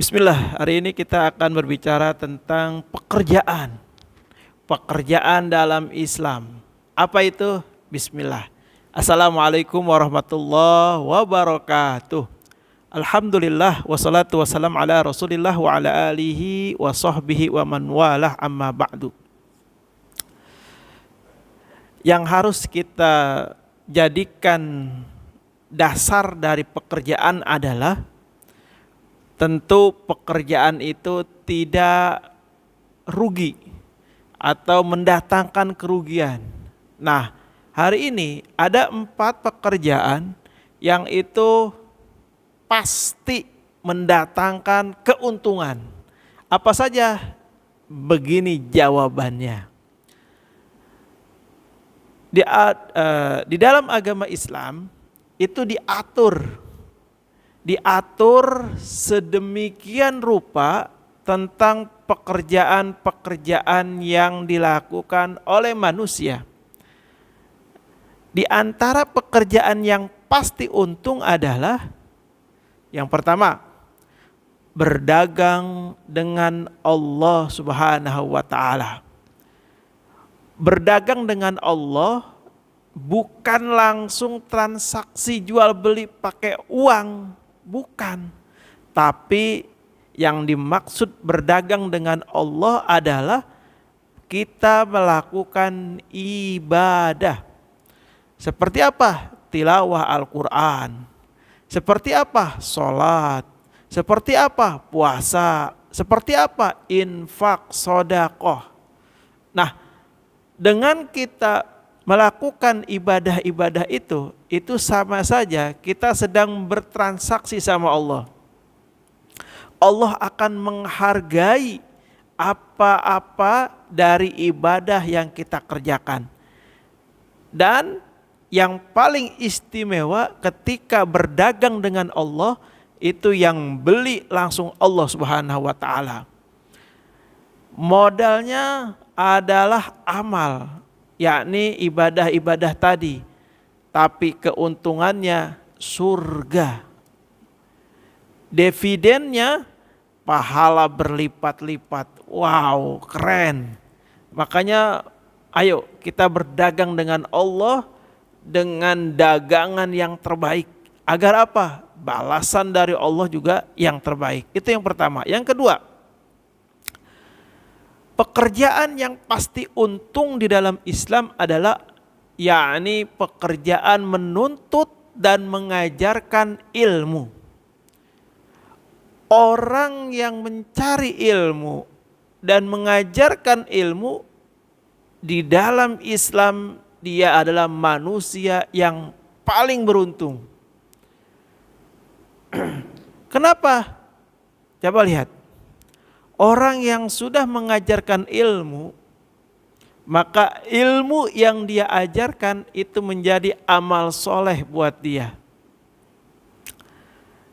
Bismillah, hari ini kita akan berbicara tentang pekerjaan. Pekerjaan dalam Islam. Apa itu? Bismillah. Assalamualaikum warahmatullahi wabarakatuh. Alhamdulillah wassalatu wassalam ala Rasulillah wa ala alihi wa sahbihi wa man walah amma ba'du. Yang harus kita jadikan dasar dari pekerjaan adalah tentu pekerjaan itu tidak rugi atau mendatangkan kerugian. Nah, hari ini ada 4 pekerjaan yang itu pasti mendatangkan keuntungan. Apa saja? Begini jawabannya. Di dalam agama Islam itu diatur sedemikian rupa tentang pekerjaan-pekerjaan yang dilakukan oleh manusia. Di antara pekerjaan yang pasti untung adalah yang pertama, berdagang dengan Allah Subhanahu wa taala. Berdagang dengan Allah bukan langsung transaksi jual beli pakai uang. Bukan, tapi yang dimaksud berdagang dengan Allah adalah kita melakukan ibadah. Seperti apa? Tilawah Al-Quran. Seperti apa? Sholat. Seperti apa? Puasa. Seperti apa? Infak, sedekah. Nah, dengan kita melakukan ibadah-ibadah itu sama saja kita sedang bertransaksi sama Allah. Allah akan menghargai apa-apa dari ibadah yang kita kerjakan. Dan yang paling istimewa ketika berdagang dengan Allah, itu yang beli langsung Allah Subhanahu wa taala. Modalnya adalah amal, yakni ibadah-ibadah tadi, tapi keuntungannya surga. Dividennya pahala berlipat-lipat. Wow, keren. Makanya ayo kita berdagang dengan Allah dengan dagangan yang terbaik. Agar apa? Balasan dari Allah juga yang terbaik. Itu yang pertama. Yang kedua, pekerjaan yang pasti untung di dalam Islam adalah yakni pekerjaan menuntut dan mengajarkan ilmu. Orang yang mencari ilmu dan mengajarkan ilmu di dalam Islam, dia adalah manusia yang paling beruntung. Kenapa? Coba lihat. Orang yang sudah mengajarkan ilmu, maka ilmu yang dia ajarkan itu menjadi amal soleh buat dia.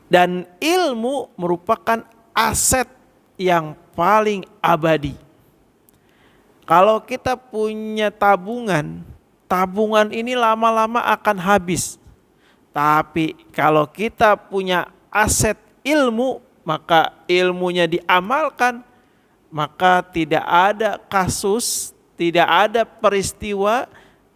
Dan ilmu merupakan aset yang paling abadi. Kalau kita punya tabungan, tabungan ini lama-lama akan habis. Tapi kalau kita punya aset ilmu, maka ilmunya diamalkan, maka tidak ada kasus, tidak ada peristiwa,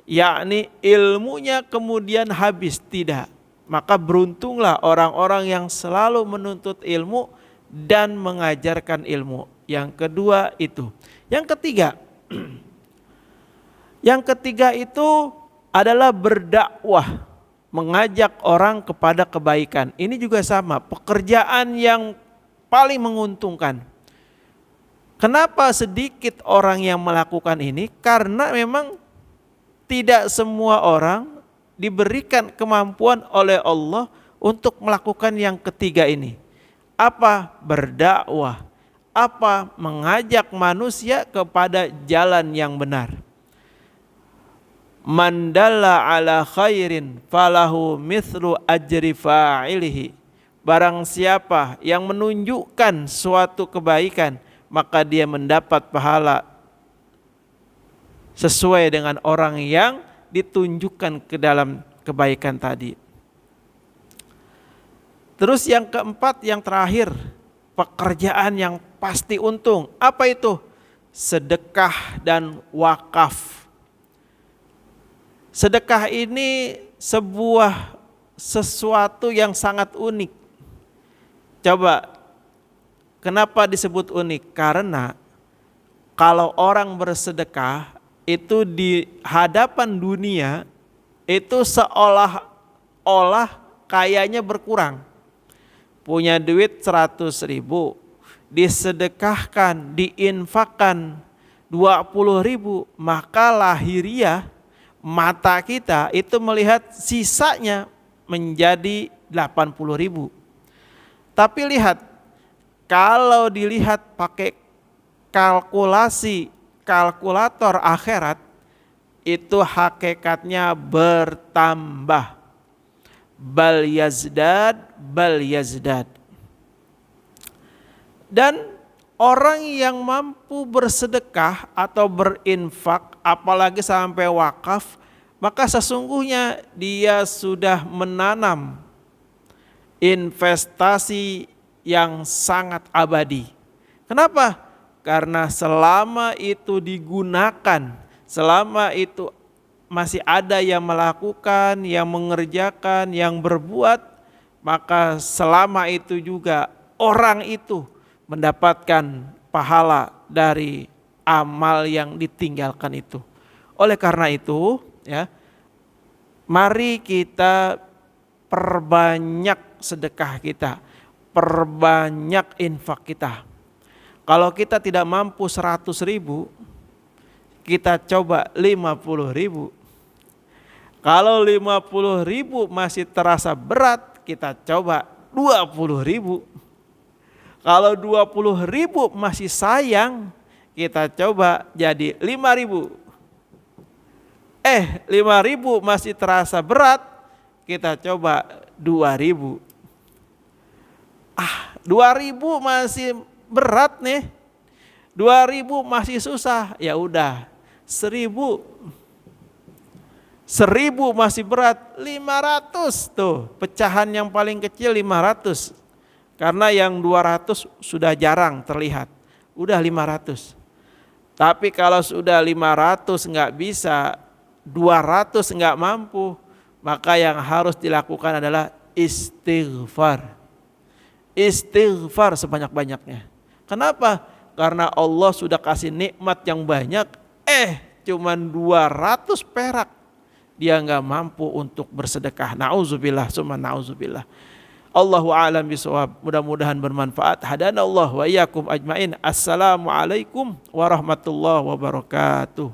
yakni ilmunya kemudian habis, tidak. Maka beruntunglah orang-orang yang selalu menuntut ilmu dan mengajarkan ilmu. Yang kedua itu. Yang ketiga, itu adalah berdakwah, mengajak orang kepada kebaikan. Ini juga sama, pekerjaan yang paling menguntungkan. Kenapa sedikit orang yang melakukan ini? Karena memang tidak semua orang diberikan kemampuan oleh Allah untuk melakukan yang ketiga ini. Apa? Berdakwah. Apa? Mengajak manusia kepada jalan yang benar. Man dalla ala khairin falahu mithlu ajri fa'ilihi. Barang siapa yang menunjukkan suatu kebaikan, maka dia mendapat pahala sesuai dengan orang yang ditunjukkan ke dalam kebaikan tadi. Terus yang keempat, yang terakhir, pekerjaan yang pasti untung. Apa itu? Sedekah dan wakaf. Sedekah ini sebuah sesuatu yang sangat unik. Coba, kenapa disebut unik? Karena kalau orang bersedekah itu di hadapan dunia itu seolah-olah kayaknya berkurang. Punya duit 100.000, disedekahkan, diinfakkan 20.000, maka lahiriah mata kita itu melihat sisanya menjadi 80.000. Tapi lihat, kalau dilihat pakai kalkulator akhirat, itu hakikatnya bertambah. Bal yazdad. Dan orang yang mampu bersedekah atau berinfak, apalagi sampai wakaf, maka sesungguhnya dia sudah menanam investasi yang sangat abadi. Kenapa? Karena selama itu digunakan, selama itu masih ada yang melakukan, yang mengerjakan, yang berbuat, maka selama itu juga orang itu mendapatkan pahala dari amal yang ditinggalkan itu. Oleh karena itu, ya, mari kita perbanyak sedekah kita, perbanyak infak kita. Kalau kita tidak mampu 100.000, kita coba 50.000. Kalau 50.000 masih terasa berat, kita coba 20.000. Kalau 20.000 masih sayang, kita coba jadi 5.000. 5.000 masih terasa berat, kita coba 2.000. 2.000 masih berat nih, 2.000 masih susah, ya udah 1.000. 1.000 masih berat, 500 tuh pecahan yang paling kecil 500. Karena yang 200 sudah jarang terlihat, udah 500. Tapi kalau sudah 500 nggak bisa, 200 nggak mampu, maka yang harus dilakukan adalah istighfar. Istighfar sebanyak-banyaknya. Kenapa? Karena Allah sudah kasih nikmat yang banyak, cuman 200 perak dia nggak mampu untuk bersedekah. Nauzubillah, summa nauzubillah. Allahu a'lam bishawab. Mudah-mudahan bermanfaat. Hadanallah wa iyyakum ajmain. Assalamualaikum warahmatullahi wabarakatuh.